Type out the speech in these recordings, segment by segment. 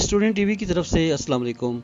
Student T V کی طرف سے السلام علیکم۔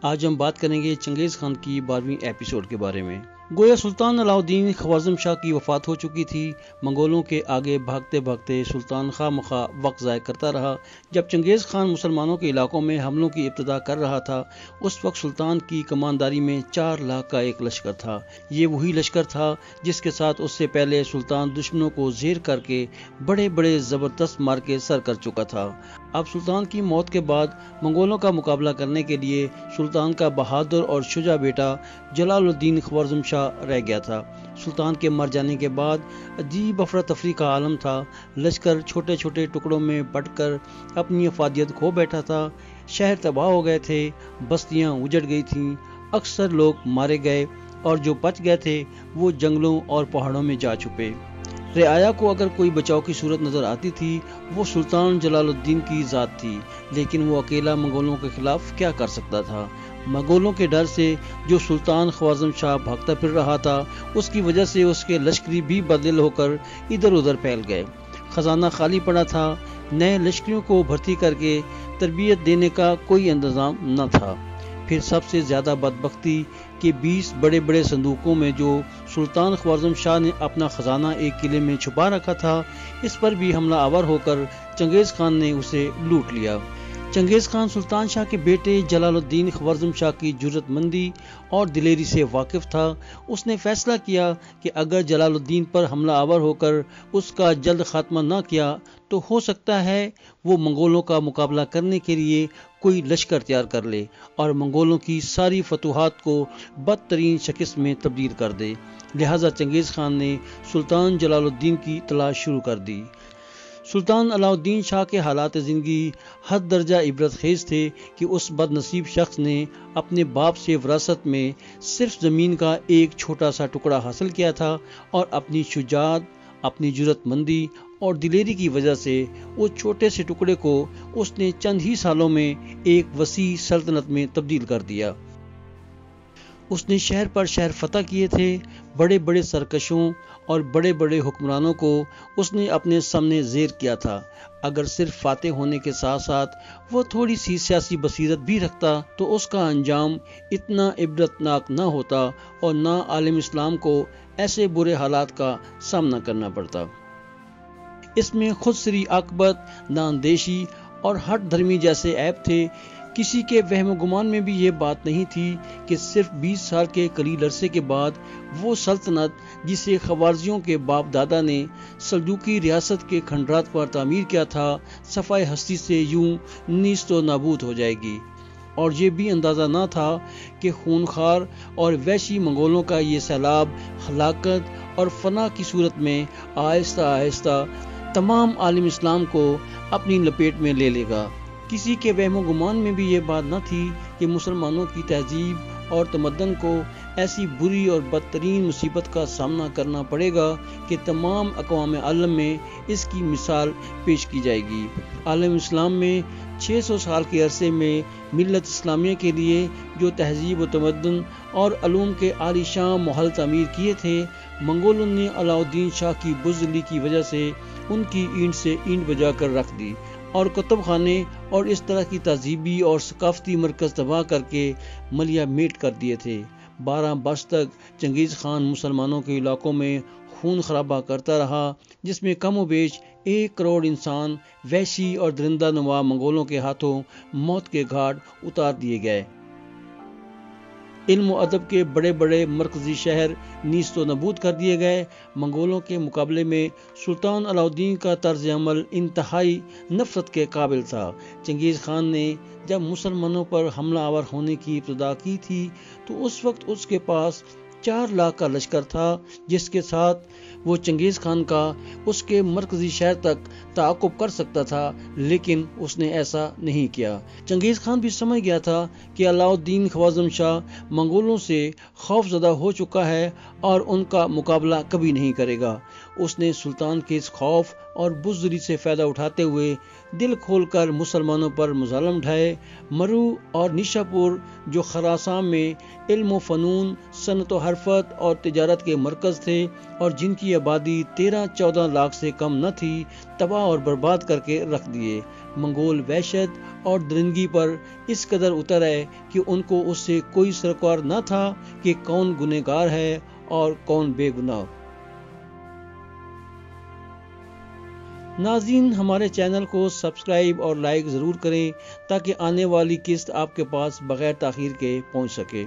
آج ہم بات کریں گے چنگیز خان کی 12ویں ایپیسوڈ کے بارے میں۔ گویا سلطان علاء الدین خوارزم شاہ کی وفات ہو چکی تھی۔ منگولوں کے آگے بھاگتے بھاگتے سلطان خواہ مخواہ وقت ضائع کرتا رہا۔ جب چنگیز خان مسلمانوں کے علاقوں میں حملوں کی ابتدا کر رہا تھا، اس وقت سلطان کی کمانداری میں 4 لاکھ کا ایک لشکر تھا۔ یہ وہی لشکر تھا جس کے ساتھ اس سے پہلے سلطان دشمنوں کو زیر کر کے بڑے بڑے زبردست مارکے سر کر چکا تھا۔ اب سلطان کی موت کے بعد منگولوں کا مقابلہ کرنے کے لیے سلطان کا بہادر اور شجاع بیٹا جلال الدین خوارزم شاہ رہ گیا تھا۔ سلطان کے مر جانے کے بعد عجیب افراتفری کا عالم تھا۔ لشکر چھوٹے چھوٹے ٹکڑوں میں بٹ کر اپنی افادیت کھو بیٹھا تھا۔ شہر تباہ ہو گئے تھے، بستیاں اجڑ گئی تھیں، اکثر لوگ مارے گئے اور جو بچ گئے تھے وہ جنگلوں اور پہاڑوں میں جا چھپے۔ رعایا کو اگر کوئی بچاؤ کی صورت نظر آتی تھی وہ سلطان جلال الدین کی ذات تھی، لیکن وہ اکیلا منگولوں کے خلاف کیا کر سکتا تھا؟ منگولوں کے ڈر سے جو سلطان خوارزم شاہ بھاگتا پھر رہا تھا، اس کی وجہ سے اس کے لشکری بھی بدل ہو کر ادھر ادھر پھیل گئے۔ خزانہ خالی پڑا تھا، نئے لشکریوں کو بھرتی کر کے تربیت دینے کا کوئی انتظام نہ تھا۔ پھر سب سے زیادہ بدبختی کہ 20 بڑے بڑے صندوقوں میں جو سلطان خوارزم شاہ نے اپنا خزانہ ایک قلعے میں چھپا رکھا تھا، اس پر بھی حملہ آور ہو کر چنگیز خان نے اسے لوٹ لیا۔ چنگیز خان سلطان شاہ کے بیٹے جلال الدین خوارزم شاہ کی جرأت مندی اور دلیری سے واقف تھا۔ اس نے فیصلہ کیا کہ اگر جلال الدین پر حملہ آور ہو کر اس کا جلد خاتمہ نہ کیا تو ہو سکتا ہے وہ منگولوں کا مقابلہ کرنے کے لیے کوئی لشکر تیار کر لے اور منگولوں کی ساری فتوحات کو بدترین شکست میں تبدیل کر دے۔ لہٰذا چنگیز خان نے سلطان جلال الدین کی تلاش شروع کر دی۔ سلطان علاء الدین شاہ کے حالات زندگی حد درجہ عبرت خیز تھے کہ اس بد نصیب شخص نے اپنے باپ سے وراثت میں صرف زمین کا ایک چھوٹا سا ٹکڑا حاصل کیا تھا، اور اپنی شجاعت، اپنی جرأت مندی اور دلیری کی وجہ سے اس چھوٹے سے ٹکڑے کو اس نے چند ہی سالوں میں ایک وسیع سلطنت میں تبدیل کر دیا۔ اس نے شہر پر شہر فتح کیے تھے، بڑے بڑے سرکشوں اور بڑے بڑے حکمرانوں کو اس نے اپنے سامنے زیر کیا تھا۔ اگر صرف فاتح ہونے کے ساتھ ساتھ وہ تھوڑی سی سیاسی بصیرت بھی رکھتا تو اس کا انجام اتنا عبرتناک نہ ہوتا اور نہ عالم اسلام کو ایسے برے حالات کا سامنا کرنا پڑتا۔ اس میں خود سری عاقبت، نااندیشی اور ہٹ دھرمی جیسے عیب تھے۔ کسی کے وہم و گمان میں بھی یہ بات نہیں تھی کہ صرف 20 سال کے قلیل عرصے کے بعد وہ سلطنت جسے خوارزمیوں کے باپ دادا نے سلجوقی ریاست کے کھنڈرات پر تعمیر کیا تھا، صفائے ہستی سے یوں نیست و نابود ہو جائے گی۔ اور یہ بھی اندازہ نہ تھا کہ خونخوار اور وحشی منگولوں کا یہ سیلاب ہلاکت اور فنا کی صورت میں آہستہ آہستہ تمام عالم اسلام کو اپنی لپیٹ میں لے لے گا۔ کسی کے وہم و گمان میں بھی یہ بات نہ تھی کہ مسلمانوں کی تہذیب اور تمدن کو ایسی بری اور بدترین مصیبت کا سامنا کرنا پڑے گا کہ تمام اقوام عالم میں اس کی مثال پیش کی جائے گی۔ عالم اسلام میں 600 سال کے عرصے میں ملت اسلامیہ کے لیے جو تہذیب و تمدن اور علوم کے عالی شان محل تعمیر کیے تھے، منگولوں نے علاء الدین شاہ کی بزدلی کی وجہ سے ان کی اینٹ سے اینٹ بجا کر رکھ دی اور کتب خانے اور اس طرح کی تہذیبی اور ثقافتی مرکز تباہ کر کے ملیا میٹ کر دیے تھے۔ 12 برس تک چنگیز خان مسلمانوں کے علاقوں میں خون خرابہ کرتا رہا، جس میں کم و بیش 1 کروڑ انسان وحشی اور درندہ نوا منگولوں کے ہاتھوں موت کے گھاٹ اتار دیے گئے۔ علم و ادب کے بڑے بڑے مرکزی شہر نیست و نابود کر دیے گئے۔ منگولوں کے مقابلے میں سلطان علاء الدین کا طرز عمل انتہائی نفرت کے قابل تھا۔ چنگیز خان نے جب مسلمانوں پر حملہ آور ہونے کی ابتدا کی تھی تو اس وقت اس کے پاس 4 لاکھ کا لشکر تھا، جس کے ساتھ وہ چنگیز خان کا اس کے مرکزی شہر تک تعاقب کر سکتا تھا، لیکن اس نے ایسا نہیں کیا۔ چنگیز خان بھی سمجھ گیا تھا کہ علاء الدین خوارزم شاہ منگولوں سے خوف زدہ ہو چکا ہے اور ان کا مقابلہ کبھی نہیں کرے گا۔ اس نے سلطان کے اس خوف اور بزدلی سے فائدہ اٹھاتے ہوئے دل کھول کر مسلمانوں پر مظالم ڈھائے۔ مرو اور نیشا پور جو خراسان میں علم و فنون، صنعت و حرفت اور تجارت کے مرکز تھے اور جن کی آبادی 13-14 لاکھ سے کم نہ تھی، تباہ اور برباد کر کے رکھ دیے۔ منگول وحشت اور درندگی پر اس قدر اتر آئے کہ ان کو اس سے کوئی سروکار نہ تھا کہ کون گنہگار ہے اور کون بے گناہ۔ ناظرین، ہمارے چینل کو سبسکرائب اور لائک ضرور کریں تاکہ آنے والی قسط آپ کے پاس بغیر تاخیر کے پہنچ سکے۔